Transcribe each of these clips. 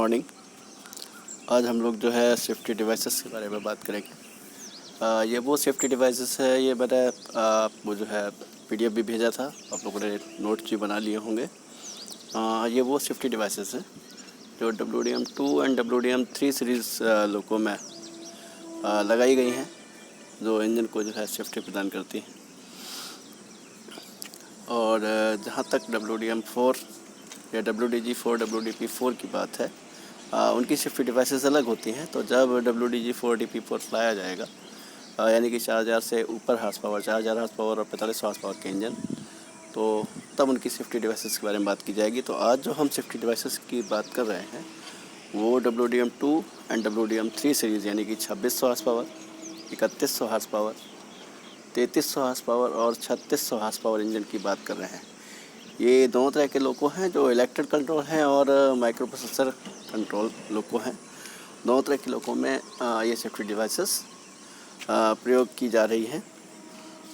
Morning. आज हम लोग जो है सेफ्टी डिवाइसेस के बारे में बात करेंगे। ये वो सेफ्टी डिवाइसेस है, ये मैंने आपको जो है पीडीएफ भी भेजा था, आप लोगों ने नोट्स भी बना लिए होंगे। ये वो सेफ्टी डिवाइसेस हैं जो WDM-2 एंड WDM-3 सीरीज़ लोगों में लगाई गई हैं, जो इंजन को जो है सेफ्टी प्रदान करती हैं। और जहाँ तक WDM-4 या WDG-4 WDP-4 की बात है, उनकी सेफ्टी डिवाइसेस अलग होती हैं। तो जब WDG-4 DP-4 लाया जाएगा, यानी कि 4000 से ऊपर हार्स पावर, 4000 हार्स पावर और 4500 हार्स पावर के इंजन, तो तब उनकी सेफ्टी डिवाइसेस के बारे में बात की जाएगी। तो आज जो हम सेफ्टी डिवाइसेस की बात कर रहे हैं वो WDM-2 एंड WDM-3 सीरीज़, यानी कि 2600 horse power, 3100 horse power, 3300 horse power और 3600 हार्स पावर इंजन की बात कर रहे हैं। ये दोनों तरह के लोको हैं, जो इलेक्ट्रिक कंट्रोल हैं और माइक्रो प्रोसेसर कंट्रोल लोको हैं। दोनों तरह के लोको में ये सेफ्टी डिवाइसेस प्रयोग की जा रही हैं।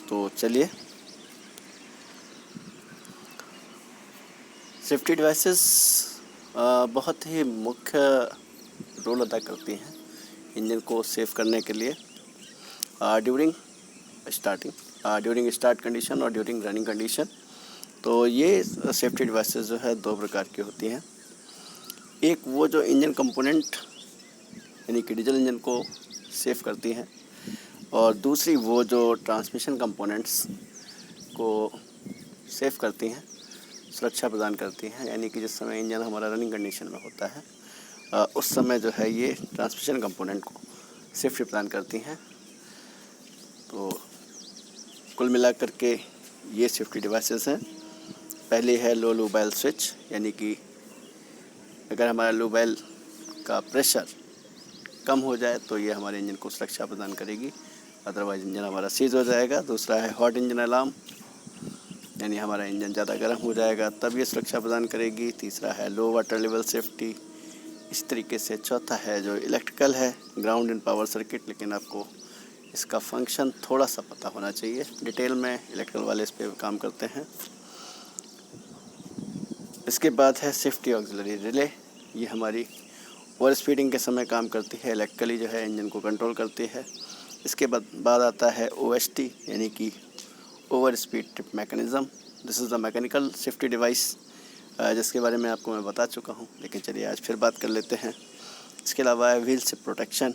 तो चलिए, सेफ्टी डिवाइसेस बहुत ही मुख्य रोल अदा करती हैं इंजन को सेफ करने के लिए ड्यूरिंग स्टार्ट कंडीशन और ड्यूरिंग रनिंग कंडीशन। तो ये सेफ्टी डिवाइसेस जो है दो प्रकार की होती हैं। एक वो जो इंजन कंपोनेंट यानी कि डीजल इंजन को सेफ करती हैं, और दूसरी वो जो ट्रांसमिशन कंपोनेंट्स को सेफ करती हैं, सुरक्षा प्रदान करती हैं। यानी कि जिस समय इंजन हमारा रनिंग कंडीशन में होता है, उस समय जो है ये ट्रांसमिशन कंपोनेंट को सेफ्टी प्रदान करती हैं। तो कुल मिलाकर के ये सेफ्टी डिवाइसेस हैं। पहली है लो लूबाइल स्विच, यानी कि अगर हमारा लूबाइल का प्रेशर कम हो जाए तो ये हमारे इंजन को सुरक्षा प्रदान करेगी, अदरवाइज इंजन हमारा सीज हो जाएगा। दूसरा है हॉट इंजन अलार्म, यानी हमारा इंजन ज़्यादा गर्म हो जाएगा तब ये सुरक्षा प्रदान करेगी। तीसरा है लो वाटर लेवल सेफ्टी। इस तरीके से चौथा है जो इलेक्ट्रिकल है, ग्राउंड एंड पावर सर्किट, लेकिन आपको इसका फंक्शन थोड़ा सा पता होना चाहिए। डिटेल में इलेक्ट्रिकल वाले इस पर काम करते हैं। इसके बाद है सेफ्टी ऑक्सिलरी रिले। ये हमारी ओवर स्पीडिंग के समय काम करती है, इलेक्ट्रिकली जो है इंजन को कंट्रोल करती है। इसके बाद आता है OST, यानी कि over speed trip mechanism. This is the mechanical safety device, जिसके बारे में आपको मैं बता चुका हूँ, लेकिन चलिए आज फिर बात कर लेते हैं। इसके अलावा है wheel slip protection,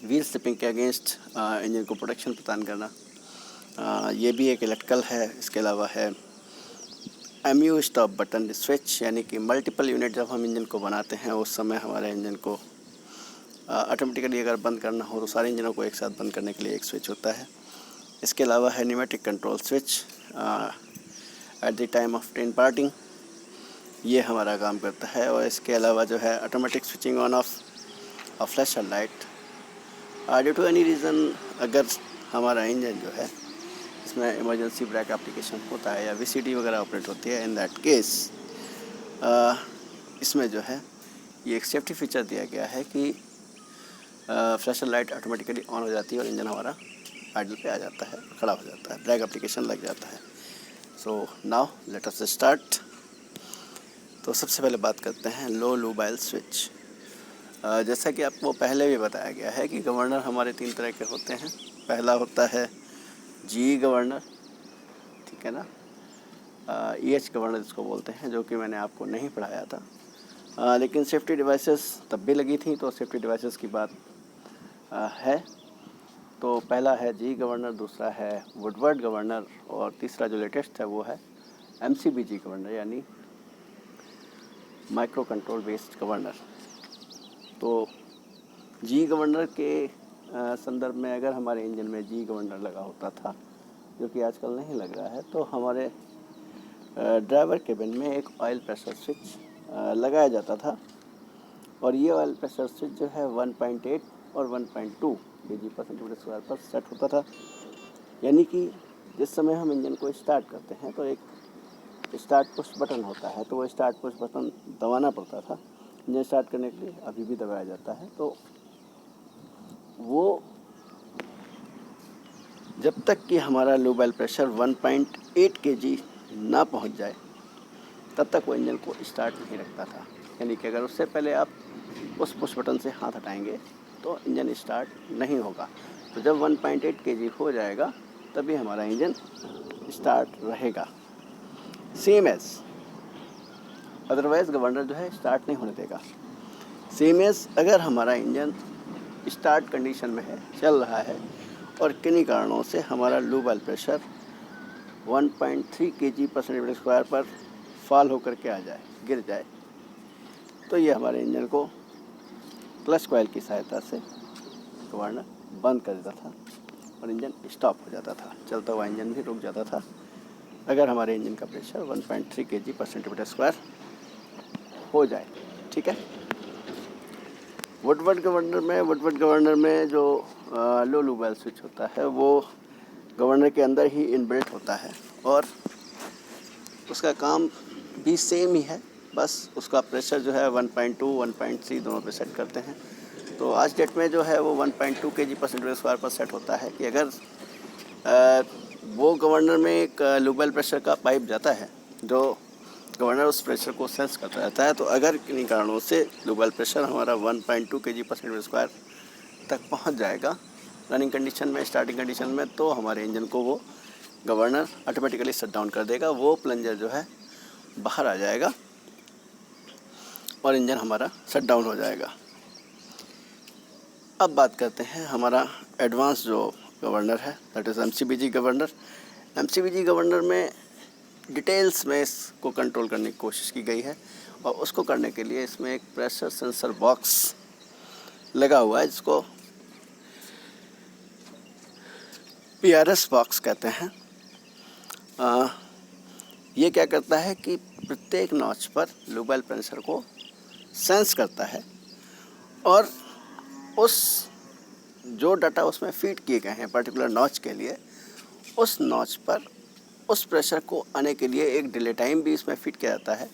wheel slipping के अगेंस्ट इंजन को प्रोटेक्शन प्रदान करना, ये भी एक इलेक्ट्रिकल है। इसके अलावा है MU स्टॉप बटन स्विच, यानी कि मल्टीपल यूनिट जब हम इंजन को बनाते हैं उस समय हमारे इंजन को ऑटोमेटिकली अगर बंद करना हो तो सारे इंजनों को एक साथ बंद करने के लिए एक स्विच होता है। इसके अलावा है pneumatic control switch at the time of train parting, ये हमारा काम करता है। और इसके अलावा जो है automatic switching on off flasher light. Due to any reason अगर हमारा इंजन जो है इसमें इमरजेंसी ब्रेक एप्लीकेशन होता है या VCD वगैरह ऑपरेट होती है, इन दैट केस इसमें जो है ये एक सेफ्टी फीचर दिया गया है कि फ्लैशर लाइट ऑटोमेटिकली ऑन हो जाती है और इंजन हमारा आइडल पे आ जाता है, खड़ा हो जाता है, ब्रेक एप्लीकेशन लग जाता है। So now let us start. तो सबसे पहले बात करते हैं लो लूबाइल स्विच। जैसा कि आपको पहले भी बताया गया है कि गवर्नर हमारे 3 तरह के होते हैं। पहला होता है GE गवर्नर, ठीक है ना, EH गवर्नर जिसको बोलते हैं, जो कि मैंने आपको नहीं पढ़ाया था, लेकिन सेफ्टी डिवाइसेस तब भी लगी थी, तो सेफ्टी डिवाइसेस की बात है। तो पहला है GE गवर्नर, दूसरा है वुडवर्ड गवर्नर, और तीसरा जो लेटेस्ट है वो है MCBG गवर्नर, यानी माइक्रो कंट्रोल बेस्ड गवर्नर। तो GE गवर्नर के संदर्भ में अगर हमारे इंजन में GE गवर्नर लगा होता था, जो कि आजकल नहीं लग रहा है, तो हमारे ड्राइवर केबिन में एक ऑयल प्रेशर स्विच लगाया जाता था। और ये ऑयल प्रेशर स्विच जो है 1.8 और 1.2 kg/cm² पर सेट होता था। यानी कि जिस समय हम इंजन को स्टार्ट करते हैं तो एक स्टार्ट पुश बटन होता है, तो वो स्टार्ट पुश बटन दबाना पड़ता था इंजन स्टार्ट करने के लिए, अभी भी दबाया जाता है। तो वो जब तक कि हमारा लो बाइल प्रेशर 1.8 kg ना पहुंच जाए तब तक वो इंजन को स्टार्ट नहीं रखता था। यानी कि अगर उससे पहले आप उस पुश बटन से हाथ हटाएंगे तो इंजन स्टार्ट नहीं होगा। तो जब 1.8 kg हो जाएगा तभी हमारा इंजन स्टार्ट रहेगा। सेम एज, अदरवाइज़ गवर्नर जो है स्टार्ट नहीं होने देगा। सेम एज अगर हमारा इंजन स्टार्ट कंडीशन में है, चल रहा है और किन्हीं कारणों से हमारा लूब ऑयल प्रेशर 1.3 kg/m² पर फॉल होकर के आ जाए, गिर जाए, तो ये हमारे इंजन को क्लच कॉइल की सहायता से गवर्नर बंद कर देता था और इंजन स्टॉप हो जाता था, चलता हुआ इंजन भी रुक जाता था अगर हमारे इंजन का प्रेशर 1.3 kg/m² हो जाए। ठीक है। वुडवर्ड गवर्नर में जो लो लूब ऑयल स्विच होता है वो गवर्नर के अंदर ही इनबिल्ट होता है और उसका काम भी सेम ही है, बस उसका प्रेशर जो है 1.2 1.3 दोनों पे सेट करते हैं। तो आज डेट में जो है वो 1.2 kg/m² पर सेट होता है कि अगर वो गवर्नर में एक लूब ऑयल प्रेशर का पाइप जाता है जो गवर्नर उस प्रेशर को सेंस करता रहता है। तो अगर किन्हीं कारणों से लूब ऑयल प्रेशर हमारा 1.2 kg/m² तक पहुंच जाएगा रनिंग कंडीशन में, स्टार्टिंग कंडीशन में, तो हमारे इंजन को वो गवर्नर ऑटोमेटिकली शट डाउन कर देगा। वो प्लंजर जो है बाहर आ जाएगा और इंजन हमारा शट डाउन हो जाएगा। अब बात करते हैं हमारा एडवांस जो गवर्नर है, that is MCBG governor. MCBG governor में डिटेल्स में इसको कंट्रोल करने की कोशिश की गई है और उसको करने के लिए इसमें एक प्रेशर सेंसर बॉक्स लगा हुआ है जिसको PRS बॉक्स कहते हैं। ये क्या करता है कि प्रत्येक नॉच पर लूब ऑयल प्रेशर को सेंस करता है और उस जो डाटा उसमें फीड किए गए हैं पर्टिकुलर नॉच के लिए, उस नॉच पर उस प्रेशर को आने के लिए एक डिले टाइम भी इसमें फिट किया जाता है।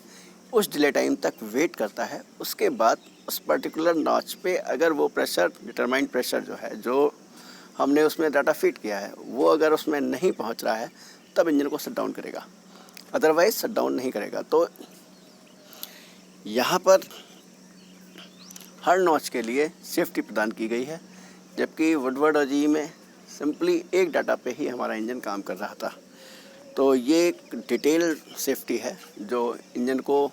उस डिले टाइम तक वेट करता है। उसके बाद उस पर्टिकुलर नॉच पे अगर वो प्रेशर, डिटरमाइंड प्रेशर जो है, जो हमने उसमें डाटा फीड किया है, वो अगर उसमें नहीं पहुंच रहा है तब इंजन को शट डाउन करेगा, अदरवाइज शट डाउन नहीं करेगा। तो यहाँ पर हर नॉच के लिए सेफ्टी प्रदान की गई है, जबकि वुडवर्ड और GE में सिंपली एक डाटा पे ही हमारा इंजन काम कर रहा था। तो ये एक डिटेल सेफ्टी है जो इंजन को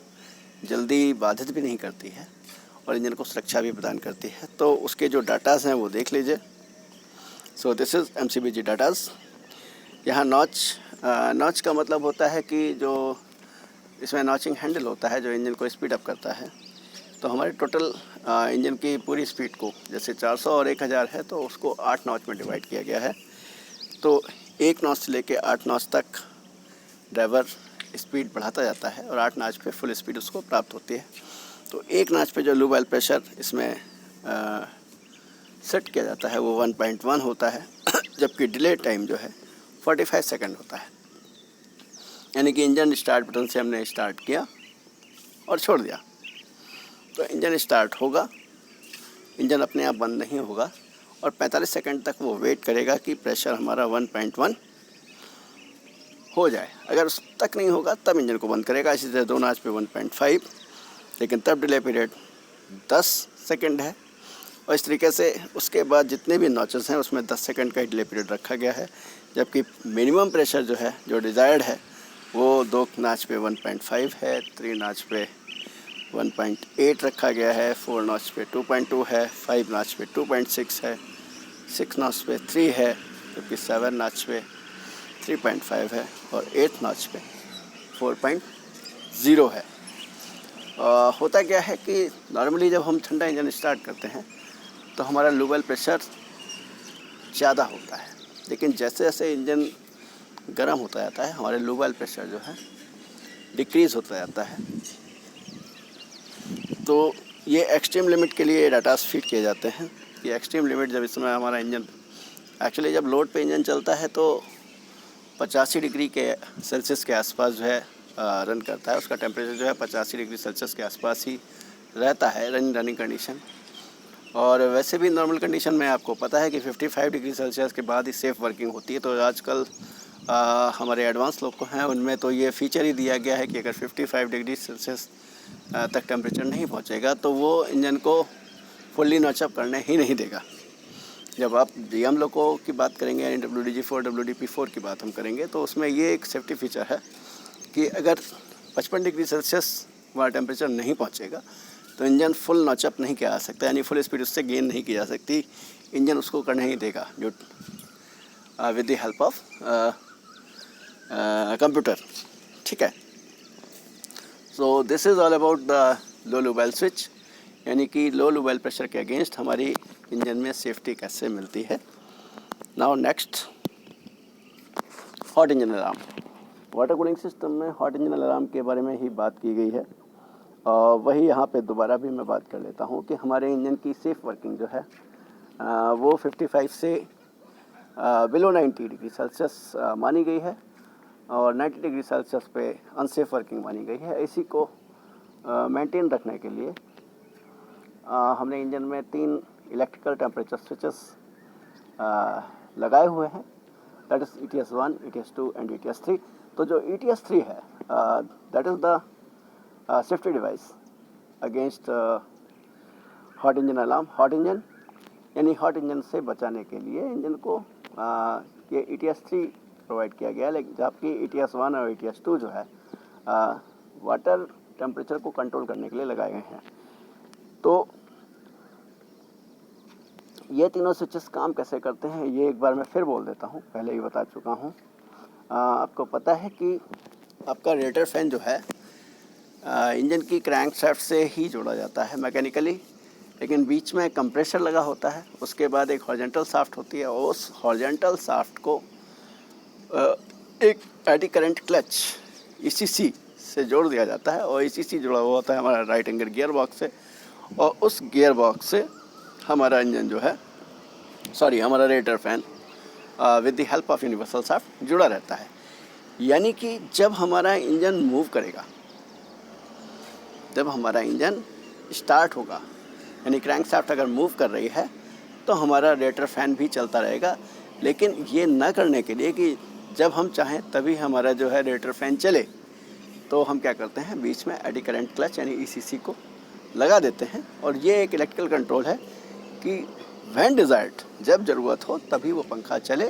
जल्दी बाधित भी नहीं करती है और इंजन को सुरक्षा भी प्रदान करती है। तो उसके जो डाटाज़ हैं वो देख लीजिए। सो दिस इज़ MCBG डाटाज़। यहाँ नॉच का मतलब होता है कि जो इसमें नॉचिंग हैंडल होता है जो इंजन को स्पीड अप करता है। तो हमारे टोटल इंजन की पूरी स्पीड को, जैसे 400 और 1000 है तो उसको 8 नॉच में डिवाइड किया गया है। तो 1 नॉच से लेके 8 नॉच तक ड्राइवर स्पीड बढ़ाता जाता है और 8 नॉच पे फुल स्पीड उसको प्राप्त होती है। तो 1 नॉच पे जो लूब ऑयल प्रेशर इसमें सेट किया जाता है वो 1.1 होता है जबकि डिले टाइम जो है 45 सेकंड होता है। यानी कि इंजन स्टार्ट बटन से हमने स्टार्ट किया और छोड़ दिया तो इंजन स्टार्ट होगा, इंजन अपने आप बंद नहीं होगा और 45 सेकंड तक वो वेट करेगा कि प्रेशर हमारा 1.1 हो जाए। अगर उस तक नहीं होगा तब इंजन को बंद करेगा। इसी तरह 2 नॉच पे 1.5, लेकिन तब डिले पीरियड 10 सेकंड है और इस तरीके से उसके बाद जितने भी नॉचेस हैं उसमें 10 सेकंड का डिले पीरियड रखा गया है। जबकि मिनिमम प्रेशर जो है, जो डिज़ायर्ड है, वो 2 नॉच पे 1.5 है, 3 नॉच पे 1.8 रखा गया है, 4 नॉच पे 2.2 है, 5 नॉच पे 2.6 है, 6 नॉच पे 3 है, जबकि 7 नॉच पे 3.5 है और 8 नॉच पे 4.0 है। होता क्या है कि नॉर्मली जब हम ठंडा इंजन स्टार्ट करते हैं तो हमारा लूब ऑयल प्रेशर ज़्यादा होता है, लेकिन जैसे जैसे इंजन गर्म होता जाता है हमारे लूब ऑयल प्रेशर जो है डिक्रीज़ होता जाता है। तो ये एक्सट्रीम लिमिट के लिए डाटास फीड किए जाते हैं। ये एक्सट्रीम लिमिट जब इसमें हमारा इंजन एक्चुअली जब लोड पे इंजन चलता है तो 85 डिग्री के सेल्सियस के आसपास जो है रन करता है। उसका टेम्परेचर जो है 85 डिग्री सेल्सियस के आसपास ही रहता है रनिंग कंडीशन। और वैसे भी नॉर्मल कंडीशन में आपको पता है कि 55 डिग्री सेल्सियस के बाद ही सेफ़ वर्किंग होती है। तो आजकल हमारे एडवांस लोग को हैं उनमें तो ये फ़ीचर ही दिया गया है कि अगर 55 डिग्री सेल्सियस तक टेम्परेचर नहीं पहुंचेगा तो वो इंजन को फुल्ली नॉचअप करने ही नहीं देगा। जब आप DM लोको की बात करेंगे यानी WDG4 WDP4 की बात हम करेंगे तो उसमें ये एक सेफ्टी फीचर है कि अगर 55 डिग्री सेल्सियस वहाँ टेम्परेचर नहीं पहुँचेगा तो इंजन फुल नॉचअप नहीं किया जा सकता, यानी फुल स्पीड उससे गेन नहीं की जा सकती, इंजन उसको करने ही देगा जो with the help of computer. ठीक है, so this is all about the low lube switch, यानी कि लो लुबेल प्रेशर के अगेंस्ट हमारी इंजन में सेफ्टी कैसे मिलती है। Now next, hot engine alarm. Water cooling system में हॉट इंजन अलार्म के बारे में ही बात की गई है, वही यहाँ पे दोबारा भी मैं बात कर लेता हूँ कि हमारे इंजन की सेफ़ वर्किंग जो है वो 55 से बिलो 90 डिग्री सेल्सियस मानी गई है और 90 डिग्री सेल्सियस पे अनसेफ वर्किंग मानी गई है। इसी को मेंटेन रखने के लिए हमने इंजन में 3 इलेक्ट्रिकल टेम्परेचर स्विचेस लगाए हुए हैं, that is ETS1, ETS2 and ETS3। तो जो ETS3 है that is the safety device against hot engine alarm. Hot engine यानी हॉट इंजन से बचाने के लिए इंजन को ये ETS3 प्रोवाइड किया गया है, लेकिन जबकि ETS1 और ETS2 जो है वाटर टेम्परेचर को कंट्रोल करने के लिए लगाए गए हैं। तो ये तीनों स्विचेस काम कैसे करते हैं ये एक बार मैं फिर बोल देता हूँ, पहले ही बता चुका हूँ। आपको पता है कि आपका रेडिएटर फैन जो है इंजन की क्रैंक शाफ्ट से ही जोड़ा जाता है मैकेनिकली, लेकिन बीच में कंप्रेसर लगा होता है, उसके बाद एक हॉरिजॉन्टल शाफ्ट होती है और उस हॉरिजॉन्टल शाफ्ट को एक एडी करंट क्लच ECC से जोड़ दिया जाता है और ECC जुड़ा हुआ होता है हमारा राइट एंगल गियर बॉक्स से, और उस गियर बॉक्स से हमारा इंजन जो है हमारा radiator fan with the help of universal shaft जुड़ा रहता है। यानी कि जब हमारा इंजन मूव करेगा, जब हमारा इंजन स्टार्ट होगा, यानी क्रैंक शाफ्ट अगर मूव कर रही है तो हमारा रेडिएटर फैन भी चलता रहेगा। लेकिन ये न करने के लिए कि जब हम चाहें तभी हमारा जो है रेडिएटर फैन चले, तो हम क्या करते हैं, बीच में एडी करंट क्लच यानी ECC को लगा देते हैं। और ये एक इलेक्ट्रिकल कंट्रोल है कि व्हेन डिज़ायर्ड, जब ज़रूरत हो तभी वो पंखा चले,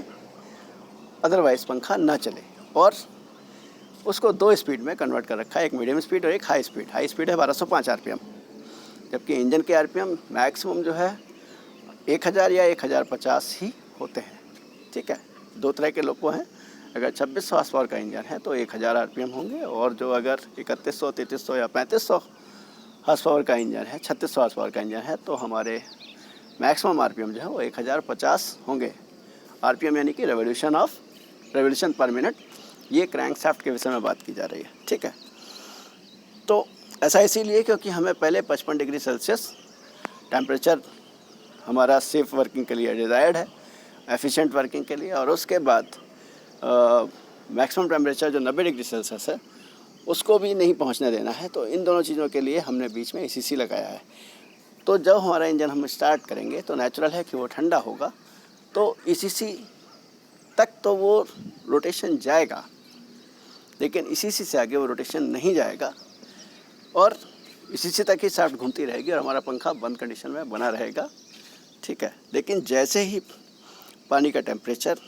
अदरवाइज़ पंखा ना चले। और उसको 2 स्पीड में कन्वर्ट कर रखा है, एक मीडियम स्पीड और एक हाई स्पीड। हाई स्पीड है 1205 RPM, जबकि इंजन के RPM मैक्सिमम जो है 1000 या 1050 ही होते हैं। ठीक है, 2 तरह के लोको हैं, अगर 2600 हॉर्स पावर का इंजन है तो 1000 RPM होंगे, और जो अगर 3100, 3300 या 3500 हॉर्स पावर का इंजन है, 3600 हॉर्स पावर का इंजन है, तो हमारे मैक्सिमम RPM जो है वो 1050 होंगे। RPM यानी कि रेवोल्यूशन पर मिनट। ये क्रैंक शाफ्ट के विषय में बात की जा रही है। ठीक है, तो ऐसा इसीलिए क्योंकि हमें पहले 55 डिग्री सेल्सियस टेम्परेचर हमारा सेफ वर्किंग के लिए डिज़ायर्ड है, एफिशिएंट वर्किंग के लिए, और उसके बाद मैक्सिमम टेम्परेचर जो 90 डिग्री सेल्सियस है उसको भी नहीं पहुंचने देना है। तो इन दोनों चीज़ों के लिए हमने बीच में ECC लगाया है। तो जब हमारा इंजन हम स्टार्ट करेंगे तो नेचुरल है कि वो ठंडा होगा, तो ECC तक तो वो रोटेशन जाएगा, लेकिन ECC से आगे वो रोटेशन नहीं जाएगा और ECC तक ही शाफ्ट घूमती रहेगी और हमारा पंखा बंद कंडीशन में बना रहेगा। ठीक है, लेकिन जैसे ही पानी का टेम्परेचर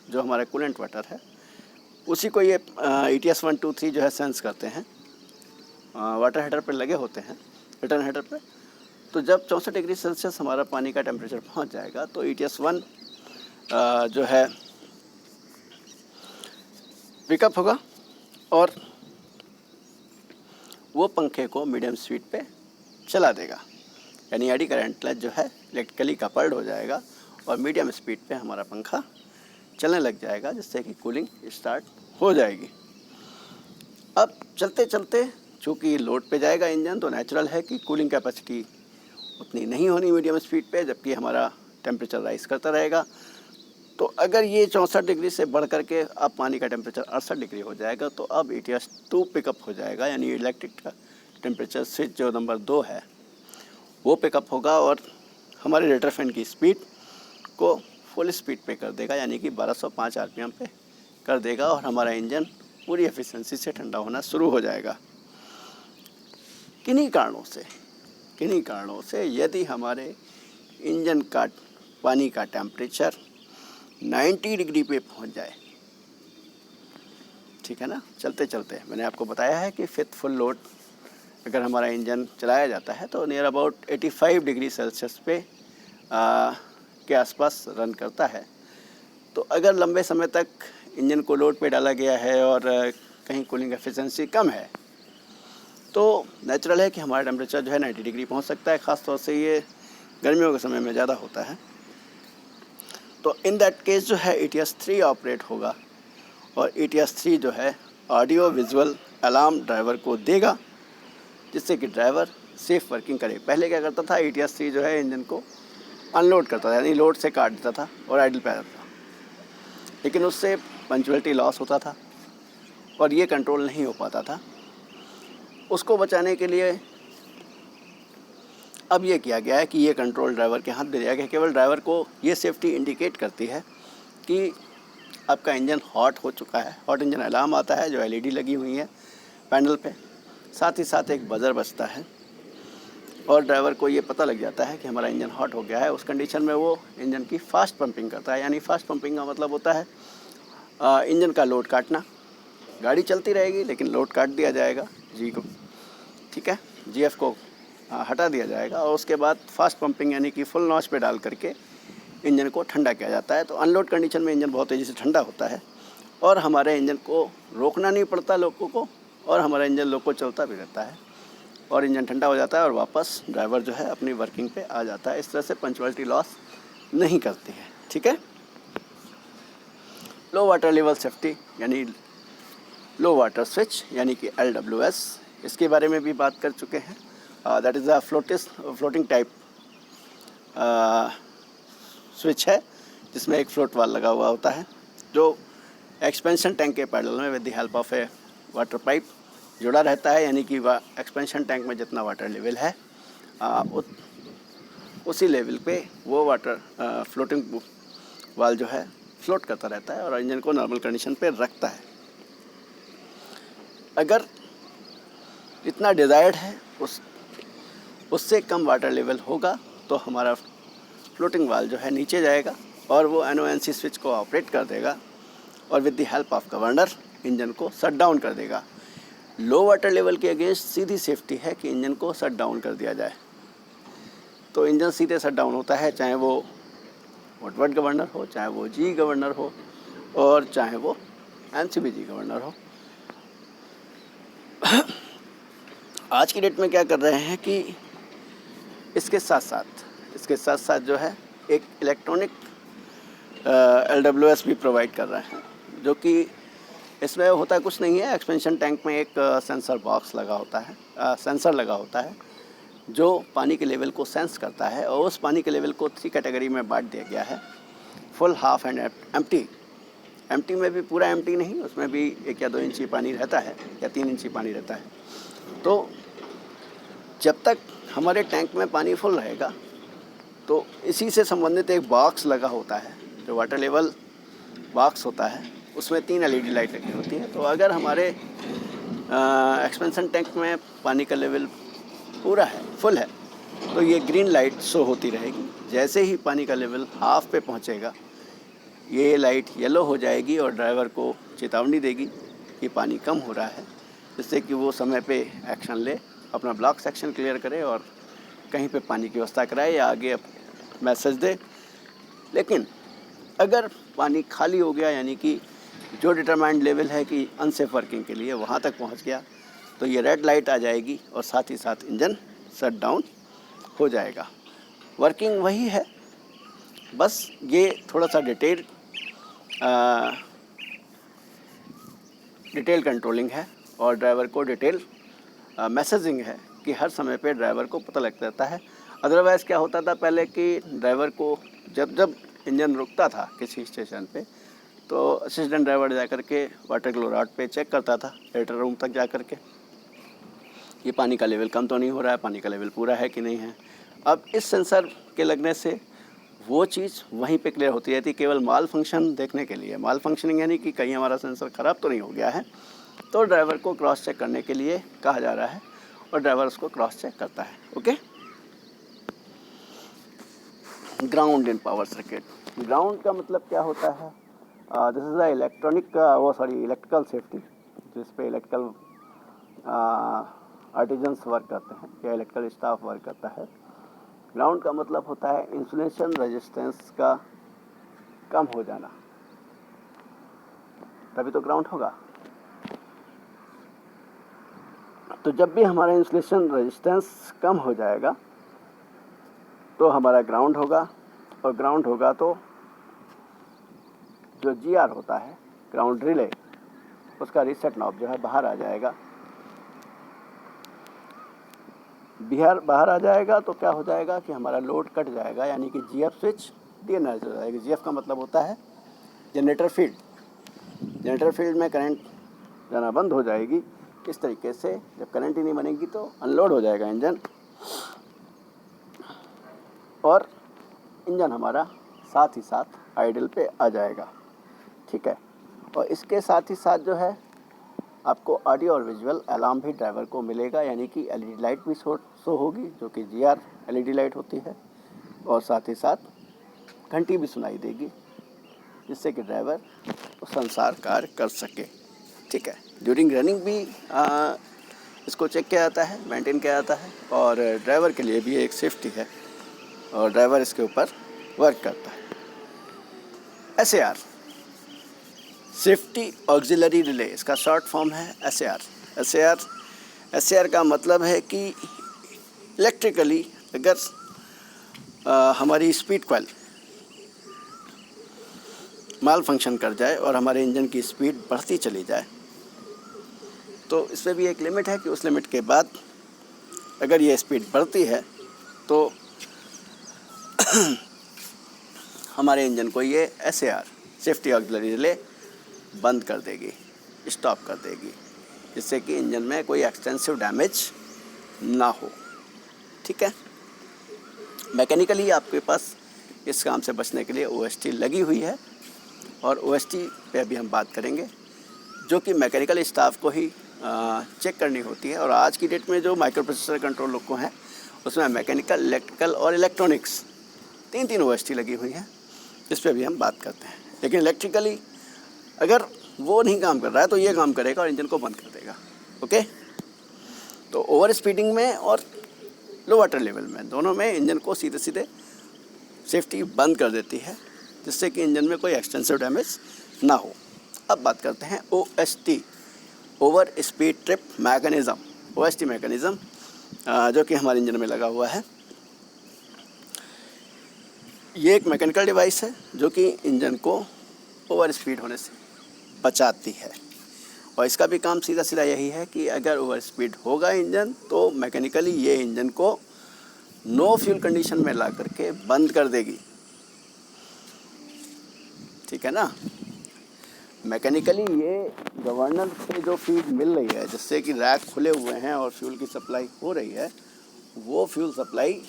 जो हमारा कूलेंट वाटर है उसी को ये ETS1, 2, 3 जो है सेंस करते हैं, वाटर हीटर पर लगे होते हैं, रिटर्न हीटर पे। तो जब 64 डिग्री सेल्सियस हमारा पानी का टेम्परेचर पहुंच जाएगा तो ETS1 जो है पिकअप होगा और वो पंखे को मीडियम स्पीड पे चला देगा, यानी एडी करंट क्लच जो है इलेक्ट्रिकली कपल्ड हो जाएगा और मीडियम स्पीड पे हमारा पंखा चलने लग जाएगा, जिससे कि कूलिंग स्टार्ट हो जाएगी। अब चलते चलते चूँकि लोड पे जाएगा इंजन, तो नेचुरल है कि कूलिंग कैपेसिटी उतनी नहीं होनी मीडियम स्पीड पे, जबकि हमारा टेम्परेचर राइज करता रहेगा। तो अगर ये 64 डिग्री से बढ़ करके अब पानी का टेम्परेचर 68 डिग्री हो जाएगा, तो अब ETS2 पिकअप हो जाएगा, यानी इलेक्ट्रिक टेम्परेचर स्विच जो नंबर 2 है वो पिकअप होगा और हमारे रेडिएटर फैन की स्पीड को फुल स्पीड पे कर देगा, यानी कि 1205 RPM पे कर देगा और हमारा इंजन पूरी एफिशिएंसी से ठंडा होना शुरू हो जाएगा। किन्हीं कारणों से यदि हमारे इंजन का पानी का टेम्परेचर 90 डिग्री पे पहुंच जाए, ठीक है ना, चलते चलते मैंने आपको बताया है कि फिफ्थ फुल लोड अगर हमारा इंजन चलाया जाता है तो नियर अबाउट 85 डिग्री सेल्सियस पे के आसपास रन करता है। तो अगर लंबे समय तक इंजन को लोड पे डाला गया है और कहीं कूलिंग एफिशिएंसी कम है तो नेचुरल है कि हमारा टेम्परेचर जो है 90 डिग्री पहुंच सकता है। ख़ास तौर से ये गर्मियों के समय में ज़्यादा होता है। तो इन दैट केस जो है ETS 3 ऑपरेट होगा और ETS 3 जो है ऑडियो विजुअल अलार्म ड्राइवर को देगा, जिससे कि ड्राइवर सेफ वर्किंग करे। पहले क्या करता था, ETS 3 जो है इंजन को अनलोड करता था, यानी लोड से काट देता था और आइडल पे आ जाता था, लेकिन उससे पंचुअलिटी लॉस होता था और ये कंट्रोल नहीं हो पाता था। उसको बचाने के लिए अब ये किया गया है कि ये कंट्रोल ड्राइवर के हाथ दे दिया गया। केवल ड्राइवर को ये सेफ्टी इंडिकेट करती है कि आपका इंजन हॉट हो चुका है। हॉट इंजन अलार्म आता है जो LED लगी हुई है पैनल पे, साथ ही साथ एक बजर बजता है और ड्राइवर को ये पता लग जाता है कि हमारा इंजन हॉट हो गया है। उस कंडीशन में वो इंजन की फ़ास्ट पंपिंग करता है। यानी फ़ास्ट पंपिंग का मतलब होता है इंजन का लोड काटना। गाड़ी चलती रहेगी लेकिन लोड काट दिया जाएगा जी को, ठीक है, GF को हटा दिया जाएगा और उसके बाद फास्ट पंपिंग यानी कि फुल नॉच पे डाल करके इंजन को ठंडा किया जाता है। तो अनलोड कंडीशन में इंजन बहुत तेज़ी से ठंडा होता है और हमारे इंजन को रोकना नहीं पड़ता लोको को, और हमारा इंजन लोको चलता भी रहता है और इंजन ठंडा हो जाता है और वापस ड्राइवर जो है अपनी वर्किंग पे आ जाता है। इस तरह से पंचुअलिटी लॉस नहीं करती है, ठीक है। लो वाटर लेवल सेफ्टी यानी लो वाटर स्विच यानी कि LWS, इसके बारे में भी बात कर चुके हैं। That is a floating type switch है जिसमें एक फ्लोट वाल लगा हुआ होता है जो एक्सपेंशन टैंक के पैडल में with the help of A water pipe जुड़ा रहता है। यानी कि एक्सपेंशन टैंक में जितना वाटर लेवल है उसी लेवल पे वो वाटर फ्लोटिंग वाल जो है फ्लोट करता रहता है और इंजन को नॉर्मल कंडीशन पे रखता है। अगर इतना डिज़ायर्ड है उससे कम वाटर लेवल होगा तो हमारा फ्लोटिंग वाल जो है नीचे जाएगा और वो NONC स्विच को ऑपरेट कर देगा और with the help of governor engine को शट डाउन कर देगा। लो वाटर लेवल के अगेंस्ट सीधी सेफ्टी है कि इंजन को शट डाउन कर दिया जाए। तो इंजन सीधे शट डाउन होता है, चाहे वो वुडवर्ड गवर्नर हो, चाहे वो G गवर्नर हो और चाहे वो MCBG गवर्नर हो। आज की डेट में क्या कर रहे हैं कि इसके साथ साथ जो है एक इलेक्ट्रॉनिक LWS भी प्रोवाइड कर रहे हैं, जो कि इसमें होता कुछ नहीं है। एक्सपेंशन टैंक में एक सेंसर बॉक्स लगा होता है, सेंसर लगा होता है जो पानी के लेवल को सेंस करता है और उस पानी के लेवल को 3 कैटेगरी में बांट दिया गया है, full, half and empty. Empty में भी पूरा एम्प्टी नहीं, उसमें भी 1 या 2 इंची पानी रहता है या 3 इंची पानी रहता है। तो जब तक हमारे टैंक में पानी फुल रहेगा तो इसी से संबंधित एक बॉक्स लगा होता है जो वाटर लेवल बॉक्स होता है, उसमें 3 LED लाइट लगी होती है। तो अगर हमारे एक्सपेंशन टैंक में पानी का लेवल पूरा है, फुल है, तो ये ग्रीन लाइट शो होती रहेगी। जैसे ही पानी का लेवल हाफ पे पहुंचेगा ये लाइट येलो हो जाएगी और ड्राइवर को चेतावनी देगी कि पानी कम हो रहा है, जिससे कि वो समय पे एक्शन ले, अपना ब्लॉक सेक्शन क्लियर करे और कहीं पे पानी की व्यवस्था कराए या आगे मैसेज दे। लेकिन अगर पानी खाली हो गया यानी कि जो डिटरमाइंड लेवल है कि अनसेफ वर्किंग के लिए वहाँ तक पहुँच गया तो ये रेड लाइट आ जाएगी और साथ ही साथ इंजन शट डाउन हो जाएगा। वर्किंग वही है, बस ये थोड़ा सा डिटेल कंट्रोलिंग है और ड्राइवर को डिटेल मैसेजिंग है कि हर समय पे ड्राइवर को पता लगता रहता है। अदरवाइज़ क्या होता था पहले कि ड्राइवर को जब इंजन रुकता था किसी स्टेशन पे तो असिस्टेंट ड्राइवर जा कर के वाटर क्लोराइड पे चेक करता था फिल्टर रूम तक जा कर के, ये पानी का लेवल कम तो नहीं हो रहा है, पानी का लेवल पूरा है कि नहीं है। अब इस सेंसर के लगने से वो चीज़ वहीं पे क्लियर होती रहती है। केवल माल फंक्शन देखने के लिए, माल फंक्शनिंग यानी कि कहीं हमारा सेंसर ख़राब तो नहीं हो गया है, तो ड्राइवर को क्रॉस चेक करने के लिए कहा जा रहा है और ड्राइवर उसको क्रॉस चेक करता है। Okay, ground in power circuit. Ground का मतलब क्या होता है? This is the electrical safety, जिस पे इलेक्ट्रिकल आर्टिजन्स वर्क करते हैं या इलेक्ट्रिकल स्टाफ वर्क करता है। ग्राउंड का मतलब होता है इंसुलेशन रेजिस्टेंस का कम हो जाना, तभी तो ग्राउंड होगा। तो जब भी हमारा इंसुलेशन रेजिस्टेंस कम हो जाएगा तो हमारा ग्राउंड होगा, और ग्राउंड होगा तो जो GR होता है, ग्राउंड रिले, उसका रीसेट नॉब जो है बाहर आ जाएगा। बाहर आ जाएगा तो क्या हो जाएगा कि हमारा लोड कट जाएगा, यानी कि GF स्विच डीएनर्ज हो जाएगी। GF का मतलब होता है जनरेटर फील्ड। जनरेटर फील्ड में करंट जाना बंद हो जाएगी। इस तरीके से जब करंट ही नहीं बनेगी तो अनलोड हो जाएगा इंजन, और इंजन हमारा साथ ही साथ आइडल पे आ जाएगा। ठीक है, और इसके साथ ही साथ जो है आपको ऑडियो और विजुअल अलार्म भी ड्राइवर को मिलेगा, यानी कि LED लाइट भी शो होगी, जो कि GR LED लाइट होती है, और साथ ही साथ घंटी भी सुनाई देगी, जिससे कि ड्राइवर संसार कार्य कर सके। ठीक है, ड्यूरिंग रनिंग भी इसको चेक किया जाता है, मेंटेन किया जाता है, और ड्राइवर के लिए भी एक सेफ्टी है, और ड्राइवर इसके ऊपर वर्क करता है। SAR, सेफ्टी ऑक्सिलरी रिले, इसका शॉर्ट फॉर्म है SAR। SAR का मतलब है कि इलेक्ट्रिकली अगर हमारी स्पीड कॉइल माल फंक्शन कर जाए और हमारे इंजन की स्पीड बढ़ती चली जाए, तो इसमें भी एक लिमिट है कि उस लिमिट के बाद अगर ये स्पीड बढ़ती है तो हमारे इंजन को ये SAR, सेफ्टी ऑक्सिलरी रिले, बंद कर देगी, स्टॉप कर देगी, जिससे कि इंजन में कोई एक्सटेंसिव डैमेज ना हो। ठीक है, मैकेनिकली आपके पास इस काम से बचने के लिए OST लगी हुई है, और OST पे अभी हम बात करेंगे, जो कि मैकेनिकल स्टाफ को ही चेक करनी होती है। और आज की डेट में जो माइक्रो प्रोसेसर कंट्रोल लोग को हैं, उसमें मैकेनिकल, इलेक्ट्रिकल और इलेक्ट्रॉनिक्स तीन OST लगी हुई हैं, इस पर भी हम बात करते हैं। लेकिन इलेक्ट्रिकली अगर वो नहीं काम कर रहा है तो ये काम करेगा और इंजन को बंद कर देगा। ओके, तो ओवर स्पीडिंग में और लो वाटर लेवल में, दोनों में इंजन को सीधे सीधे सेफ्टी बंद कर देती है, जिससे कि इंजन में कोई एक्सटेंसिव डैमेज ना हो। अब बात करते हैं OST, over speed trip mechanism. OST mechanism जो कि हमारे इंजन में लगा हुआ है, ये एक मैकेनिकल डिवाइस है जो कि इंजन को ओवर स्पीड होने से बचाती है। और इसका भी काम सीधा सीधा यही है कि अगर ओवर स्पीड होगा इंजन, तो मैकेनिकली ये इंजन को नो फ्यूल कंडीशन में ला करके बंद कर देगी। ठीक है ना, मैकेनिकली ये गवर्नर से जो फीड मिल रही है, जिससे कि रैक खुले हुए हैं और फ्यूल की सप्लाई हो रही है, वो फ्यूल सप्लाई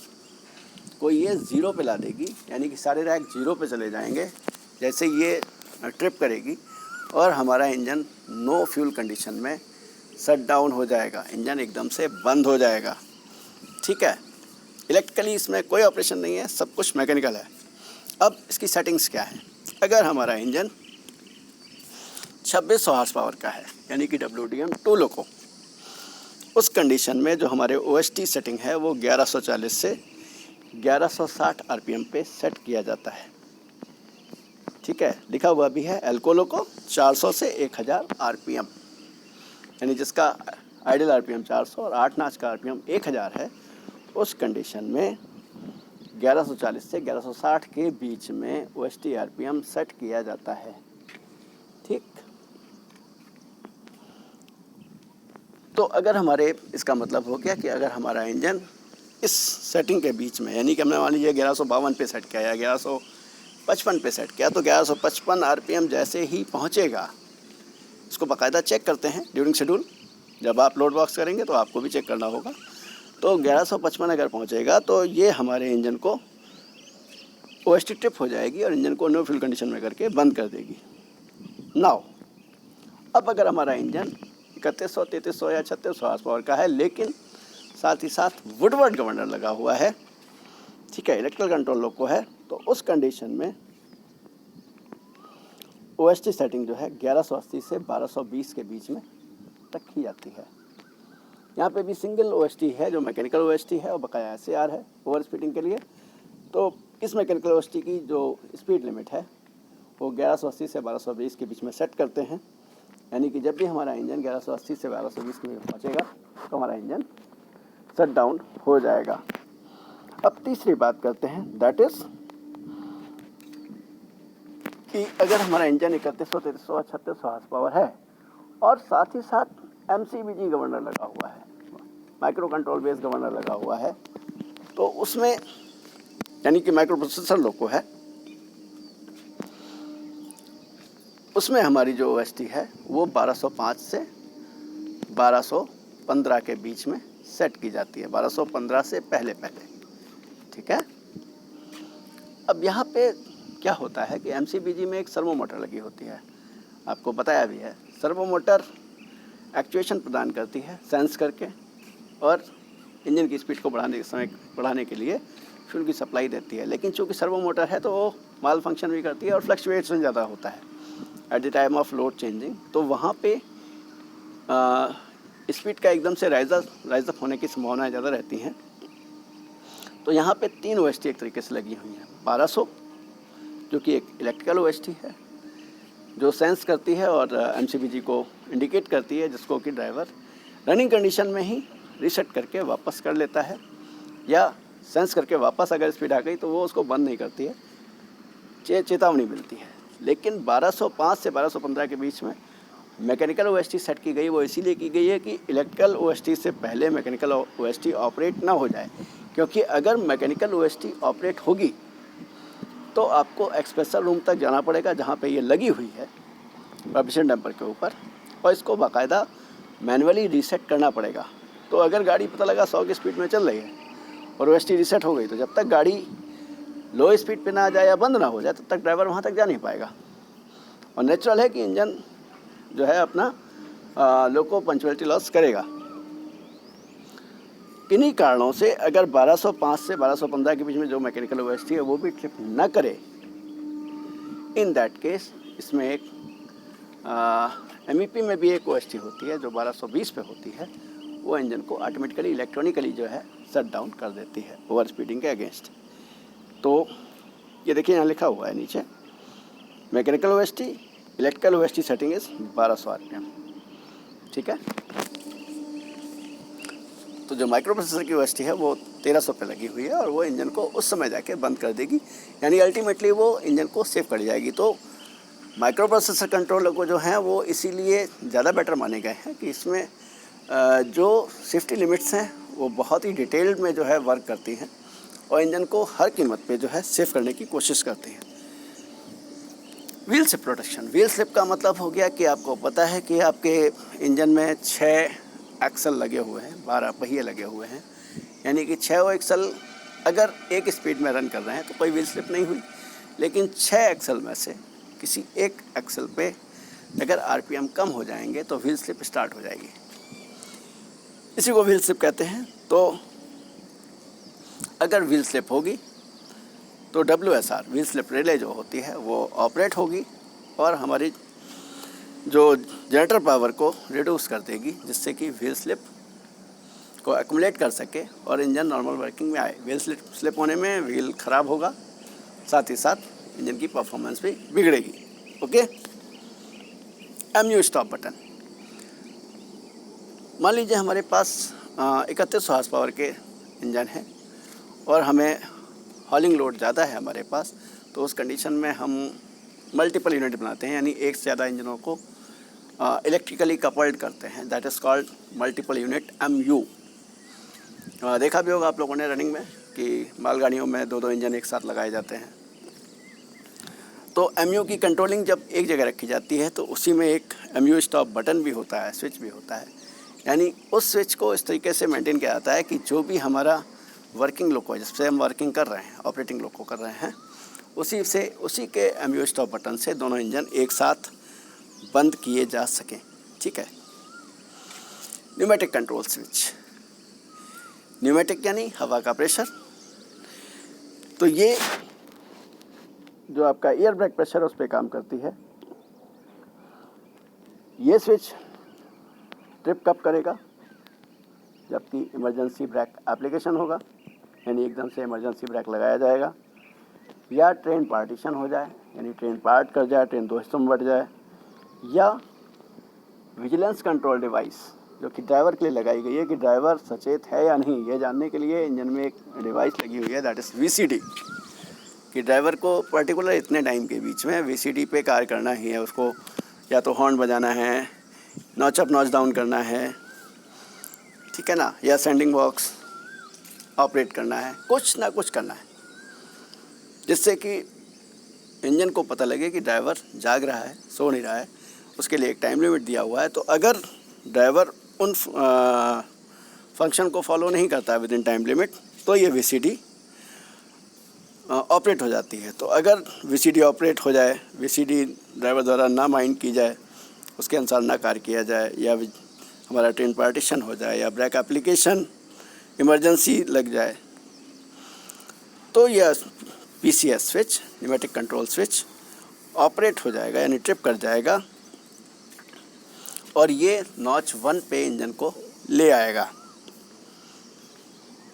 को ये ज़ीरो पे ला देगी, यानी कि सारे रैक ज़ीरो पे चले जाएंगे जैसे ये ट्रिप करेगी, और हमारा इंजन नो फ्यूल कंडीशन में शट डाउन हो जाएगा, इंजन एकदम से बंद हो जाएगा। ठीक है, इलेक्ट्रिकली इसमें कोई ऑपरेशन नहीं है, सब कुछ मैकेनिकल है। अब इसकी सेटिंग्स क्या है? अगर हमारा इंजन 2600 हॉर्स पावर का है, यानी कि WDM 2 लोको, उस कंडीशन में जो हमारे OST सेटिंग है वो 1140 से 1160 RPM पे सेट किया जाता है। ठीक है, लिखा हुआ भी है एल्को लोको 400 से 1000 RPM, यानी जिसका आइडियल RPM 400 और 8 नाच का RPM 1000 है, उस कंडीशन में 1140 से 1160 के बीच में OST RPM सेट किया जाता है। ठीक, तो अगर हमारे, इसका मतलब हो गया कि अगर हमारा इंजन इस सेटिंग के बीच में, यानी कि हमने मान लीजिए 1152 पे सेट किया या 1155 पे सेट किया, तो 1155 RPM जैसे ही पहुंचेगा, इसको बाकायदा चेक करते हैं ड्यूरिंग शेड्यूल, जब आप लोड बॉक्स करेंगे तो आपको भी चेक करना होगा। तो 1155 अगर पहुंचेगा तो ये हमारे इंजन को OST ट्रिप हो जाएगी और इंजन को नो फ्यूल कंडीशन में करके बंद कर देगी। नाउ अब अगर हमारा इंजन 3100, 3300 या 3600 हॉर्स पावर का है, लेकिन साथ ही साथ वुडवर्ड गवर्नर लगा हुआ है, ठीक है, इलेक्ट्रिकल कंट्रोल लोको है। तो उस कंडीशन में OST सेटिंग जो है 1180 से 1220 के बीच में रखी जाती है। यहाँ पे भी सिंगल OST है जो मैकेनिकल OST है और बकाया SAR है ओवर स्पीडिंग के लिए। तो इस मैकेनिकल OST की जो स्पीड लिमिट है वो 1180 से 1220 के बीच में सेट करते हैं, यानी कि जब भी हमारा इंजन 1180 से 1220 के बीच पहुँचेगा तो हमारा इंजन शट डाउन हो जाएगा। अब तीसरी बात करते हैं, दैट इज़ कि अगर हमारा इंजन 3100, 3300, 3600 हॉर्स पावर है और साथ ही साथ MCBG गवर्नर लगा हुआ है, माइक्रो कंट्रोल बेस गवर्नर लगा हुआ है, तो उसमें यानी कि माइक्रो प्रोसेसर लोको है, उसमें हमारी जो OST है वो 1205 से 1215 के बीच में सेट की जाती है, 1215 से पहले, ठीक है। अब यहाँ पे क्या होता है कि MCBG में एक सर्वो मोटर लगी होती है, आपको बताया भी है। सर्वो मोटर एक्चुएशन प्रदान करती है सेंस करके और इंजन की स्पीड को बढ़ाने के लिए फ्यूल की सप्लाई देती है। लेकिन चूँकि सर्वो मोटर है तो वो माल फंक्शन भी करती है और फ्लक्चुएशन ज़्यादा होता है eight the time of load changing. तो वहाँ पे स्पीड का एकदम से राइज अप होने की संभावनाएं ज़्यादा रहती हैं। तो यहाँ पे 3 OST एक तरीके से लगी हुई हैं। 1200 जो कि एक इलेक्ट्रिकल OST है जो सेंस करती है और MCBG को इंडिकेट करती है, जिसको कि ड्राइवर रनिंग कंडीशन में ही रीसेट करके वापस कर लेता है, या सेंस करके वापस अगर स्पीड आ गई तो वो उसको बंद नहीं करती है, चेतावनी मिलती है। लेकिन 1205 से 1215 के बीच में मैकेनिकल OST सेट की गई, वो इसीलिए की गई है कि इलेक्ट्रिकल OST से पहले मैकेनिकल OST ऑपरेट ना हो जाए, क्योंकि अगर मैकेनिकल OST ऑपरेट होगी तो आपको एक्सप्रेसर रूम तक जाना पड़ेगा जहाँ पे ये लगी हुई है वाइब्रेशन डैम्पर के ऊपर, और इसको बाकायदा मैनुअली रीसेट करना पड़ेगा। तो अगर गाड़ी पता लगा 100 की स्पीड में चल रही है और OST रीसेट हो गई, तो जब तक गाड़ी लो स्पीड पे ना आ जाए या बंद ना हो जाए तब तक ड्राइवर वहाँ तक जा नहीं पाएगा। और नेचुरल है कि इंजन जो है अपना लोको पंचुअलिटी लॉस करेगा। किन्हीं कारणों से अगर 1205 से 1215 के बीच में जो मैकेनिकल OST है वो भी ट्रिप न करे, इन दैट केस इसमें एक MEP में भी एक OST होती है जो 1220 पे होती है, वो इंजन को ऑटोमेटिकली इलेक्ट्रॉनिकली जो है शट डाउन कर देती है ओवर स्पीडिंग के अगेंस्ट। तो ये देखिए यहाँ लिखा हुआ है नीचे, mechanical OST, electrical OST setting is 1200 RPM, ठीक है। तो जो माइक्रो प्रोसेसर की OST है वो 1300 पे लगी हुई है और वो इंजन को उस समय जाके बंद कर देगी, यानी अल्टीमेटली वो इंजन को सेव कर जाएगी। तो माइक्रो प्रोसेसर कंट्रोलर को जो हैं वो इसीलिए ज़्यादा बेटर माने गए हैं कि इसमें जो सेफ्टी लिमिट्स हैं वो बहुत ही डिटेल्ड में जो है वर्क करती हैं और इंजन को हर कीमत पे जो है सेव करने की कोशिश करती हैं। Wheel slip protection, wheel slip का मतलब हो गया कि आपको पता है कि आपके इंजन में 6 एक्सल लगे हुए हैं, 12 पहिए लगे हुए हैं, यानी कि 6 एक्सल अगर एक स्पीड में रन कर रहे हैं तो कोई व्हील स्लिप नहीं हुई। लेकिन 6 एक्सल में से किसी एक एक्सल पे अगर RPM कम हो जाएंगे तो व्हील स्लिप स्टार्ट हो जाएगी, इसी को व्हील स्लिप कहते हैं। तो अगर व्हील स्लिप होगी तो WSR व्हील स्लिप रिले जो होती है वो ऑपरेट होगी और हमारी जो जनरेटर पावर को रिड्यूस कर देगी, जिससे कि व्हील स्लिप को एक्युमुलेट कर सके और इंजन नॉर्मल वर्किंग में आए। व्हील स्लिप होने में व्हील ख़राब होगा, साथ ही साथ इंजन की परफॉर्मेंस भी बिगड़ेगी। ओके, MU स्टॉप बटन, मान लीजिए हमारे पास 3100 हॉर्स पावर के इंजन है और हमें हॉलिंग लोड ज़्यादा है हमारे पास, तो उस कंडीशन में हम मल्टीपल यूनिट बनाते हैं, यानी एक से ज़्यादा इंजनों को इलेक्ट्रिकली कपल्ड करते हैं, that is called multiple unit MU। देखा भी होगा आप लोगों ने रनिंग में कि मालगाड़ियों में 2-2 इंजन एक साथ लगाए जाते हैं। तो MU की कंट्रोलिंग जब एक जगह रखी जाती है तो उसी में एक MU स्टॉप बटन भी होता है, स्विच भी होता है, यानी उस स्विच को इस तरीके से मेंटेन किया जाता है कि जो भी हमारा वर्किंग लोको है, जिससे हम वर्किंग कर रहे हैं, ऑपरेटिंग लोको कर रहे हैं, उसी के MU स्टॉप बटन से दोनों इंजन एक साथ बंद किए जा सकें, ठीक है। न्यूमेटिक कंट्रोल स्विच, न्यूमेटिक यानी हवा का प्रेशर। तो ये जो आपका एयर ब्रेक प्रेशर है उस पर काम करती है। ये स्विच ट्रिप कब करेगा? जबकि इमरजेंसी ब्रेक एप्लीकेशन होगा, यानी एकदम से इमरजेंसी ब्रेक लगाया जाएगा, या ट्रेन पार्टीशन हो जाए, यानी ट्रेन पार्ट कर जाए, ट्रेन दो हिस्सों में बढ़ जाए, या विजिलेंस कंट्रोल डिवाइस जो कि ड्राइवर के लिए लगाई गई है कि ड्राइवर सचेत है या नहीं, ये जानने के लिए इंजन में एक डिवाइस लगी हुई है, दैट इज़ VCD, कि ड्राइवर को पर्टिकुलर इतने टाइम के बीच में VCD पे कार्य करना ही है। उसको या तो हॉर्न बजाना है, नॉच अप नॉच डाउन करना है, ठीक है ना, या सेंडिंग बॉक्स ऑपरेट करना है, कुछ ना कुछ करना है, जिससे कि इंजन को पता लगे कि ड्राइवर जाग रहा है, सो नहीं रहा है। उसके लिए एक टाइम लिमिट दिया हुआ है। तो अगर ड्राइवर उन फंक्शन को फॉलो नहीं करता है विद इन टाइम लिमिट, तो ये VCD ऑपरेट हो जाती है। तो अगर VCD ऑपरेट हो जाए, VCD ड्राइवर द्वारा ना माइंड की जाए, उसके अनुसार ना कार्य किया जाए, या हमारा ट्रेन पार्टीशन हो जाए, या ब्रेक एप्लीकेशन इमरजेंसी लग जाए, तो यह PCS switch, pneumatic control switch, operate हो जाएगा, यानी ट्रिप कर जाएगा, और ये नॉच 1 पे इंजन को ले आएगा।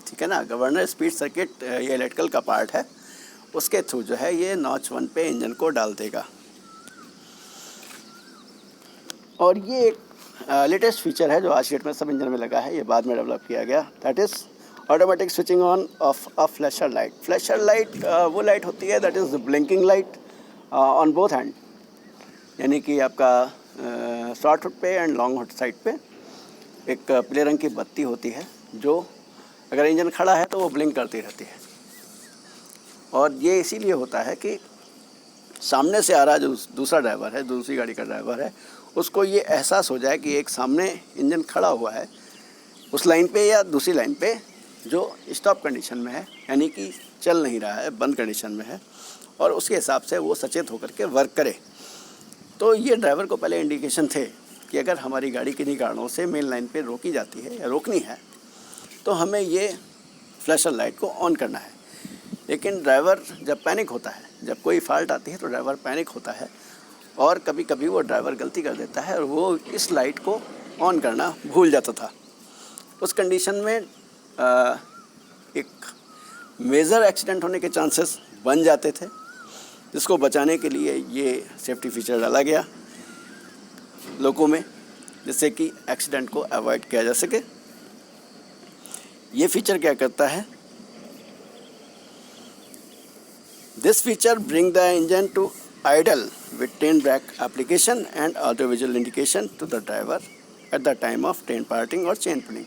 ठीक है ना। गवर्नर स्पीड सर्किट ये इलेक्ट्रिकल का पार्ट है, उसके थ्रू जो है ये नॉच 1 पे इंजन को डाल देगा। और ये एक लेटेस्ट फीचर है जो आज डेट में सब इंजन में लगा है, ये बाद में डेवलप किया गया, that is automatic switching on of a flasher light. Flasher light वो लाइट होती है that is blinking light on both hand, यानी कि आपका शॉर्ट हुड पे एंड लॉन्ग हुड साइड पे एक पीले रंग की बत्ती होती है, जो अगर इंजन खड़ा है तो वो ब्लिंक करती रहती है। और ये इसीलिए होता है कि सामने से आ रहा जो दूसरा ड्राइवर है, दूसरी गाड़ी का ड्राइवर है, उसको ये एहसास हो जाए कि एक सामने इंजन खड़ा हुआ है उस लाइन पे या दूसरी लाइन पे जो स्टॉप कंडीशन में है, यानी कि चल नहीं रहा है, बंद कंडीशन में है, और उसके हिसाब से वो सचेत होकर के वर्क करे। तो ये ड्राइवर को पहले इंडिकेशन थे कि अगर हमारी गाड़ी किन्हीं कारणों से मेन लाइन पे रोकी जाती है या रोकनी है तो हमें ये फ्लैशर लाइट को ऑन करना है। लेकिन ड्राइवर जब पैनिक होता है, जब कोई फॉल्ट आती है तो ड्राइवर पैनिक होता है, और कभी कभी वो ड्राइवर गलती कर देता है और वो इस लाइट को ऑन करना भूल जाता था। उस कंडीशन में एक मेजर एक्सीडेंट होने के चांसेस बन जाते थे, जिसको बचाने के लिए ये सेफ्टी फीचर डाला गया लोगों में, जिससे कि एक्सीडेंट को अवॉइड किया जा सके। ये फीचर क्या करता है? This feature bring the engine to idle with train brake application and audiovisual indication to the driver at the time of train parting और chain pulling।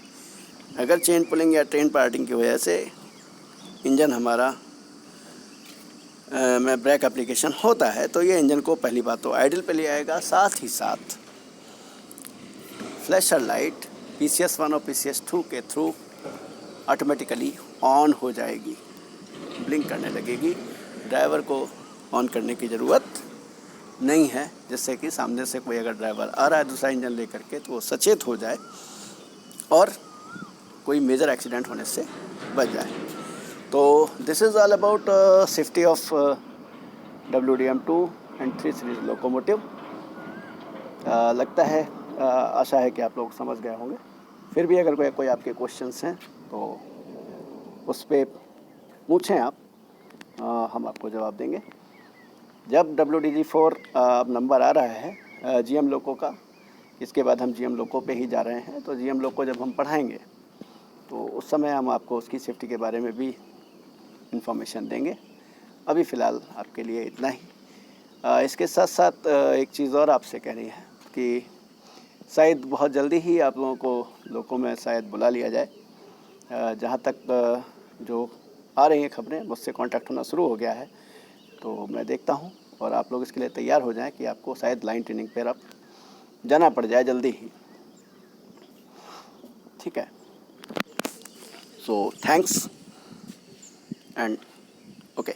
अगर चेन पुलिंग या ट्रेन पार्टिंग की वजह से इंजन हमारा में ब्रेक एप्लीकेशन होता है तो ये इंजन को पहली बात तो आइडल पे ले आएगा, साथ ही साथ फ्लैशर लाइट PCS1 और PCS2 के थ्रू ऑटोमेटिकली ऑन हो जाएगी, ब्लिंक करने लगेगी। ड्राइवर को ऑन करने की ज़रूरत नहीं है, जिससे कि सामने से कोई अगर ड्राइवर आ रहा है दूसरा इंजन लेकर के तो वो सचेत हो जाए और कोई मेजर एक्सीडेंट होने से बच जाए। तो this is all about safety of WDM2 and 3 series locomotive. लगता है आशा है कि आप लोग समझ गए होंगे। फिर भी अगर कोई आपके क्वेश्चंस हैं तो उस पर पूछें आप, हम आपको जवाब देंगे। जब WDG4 नंबर आ रहा है GM लोको का, इसके बाद हम GM लोको पे ही जा रहे हैं, तो GM लोको जब हम पढ़ाएंगे तो उस समय हम आपको उसकी सेफ्टी के बारे में भी इंफॉर्मेशन देंगे। अभी फ़िलहाल आपके लिए इतना ही। इसके साथ साथ एक चीज़ और आपसे कहनी है कि शायद बहुत जल्दी ही आप लोगों को लोको में शायद बुला लिया जाए। जहाँ तक जो आ रही हैं खबरें, मुझसे कांटेक्ट होना शुरू हो गया है, तो मैं देखता हूँ और आप लोग इसके लिए तैयार हो जाएं कि आपको शायद लाइन ट्रेनिंग पर अब जाना पड़ जाए जल्दी ही। ठीक है, सो थैंक्स एंड ओके।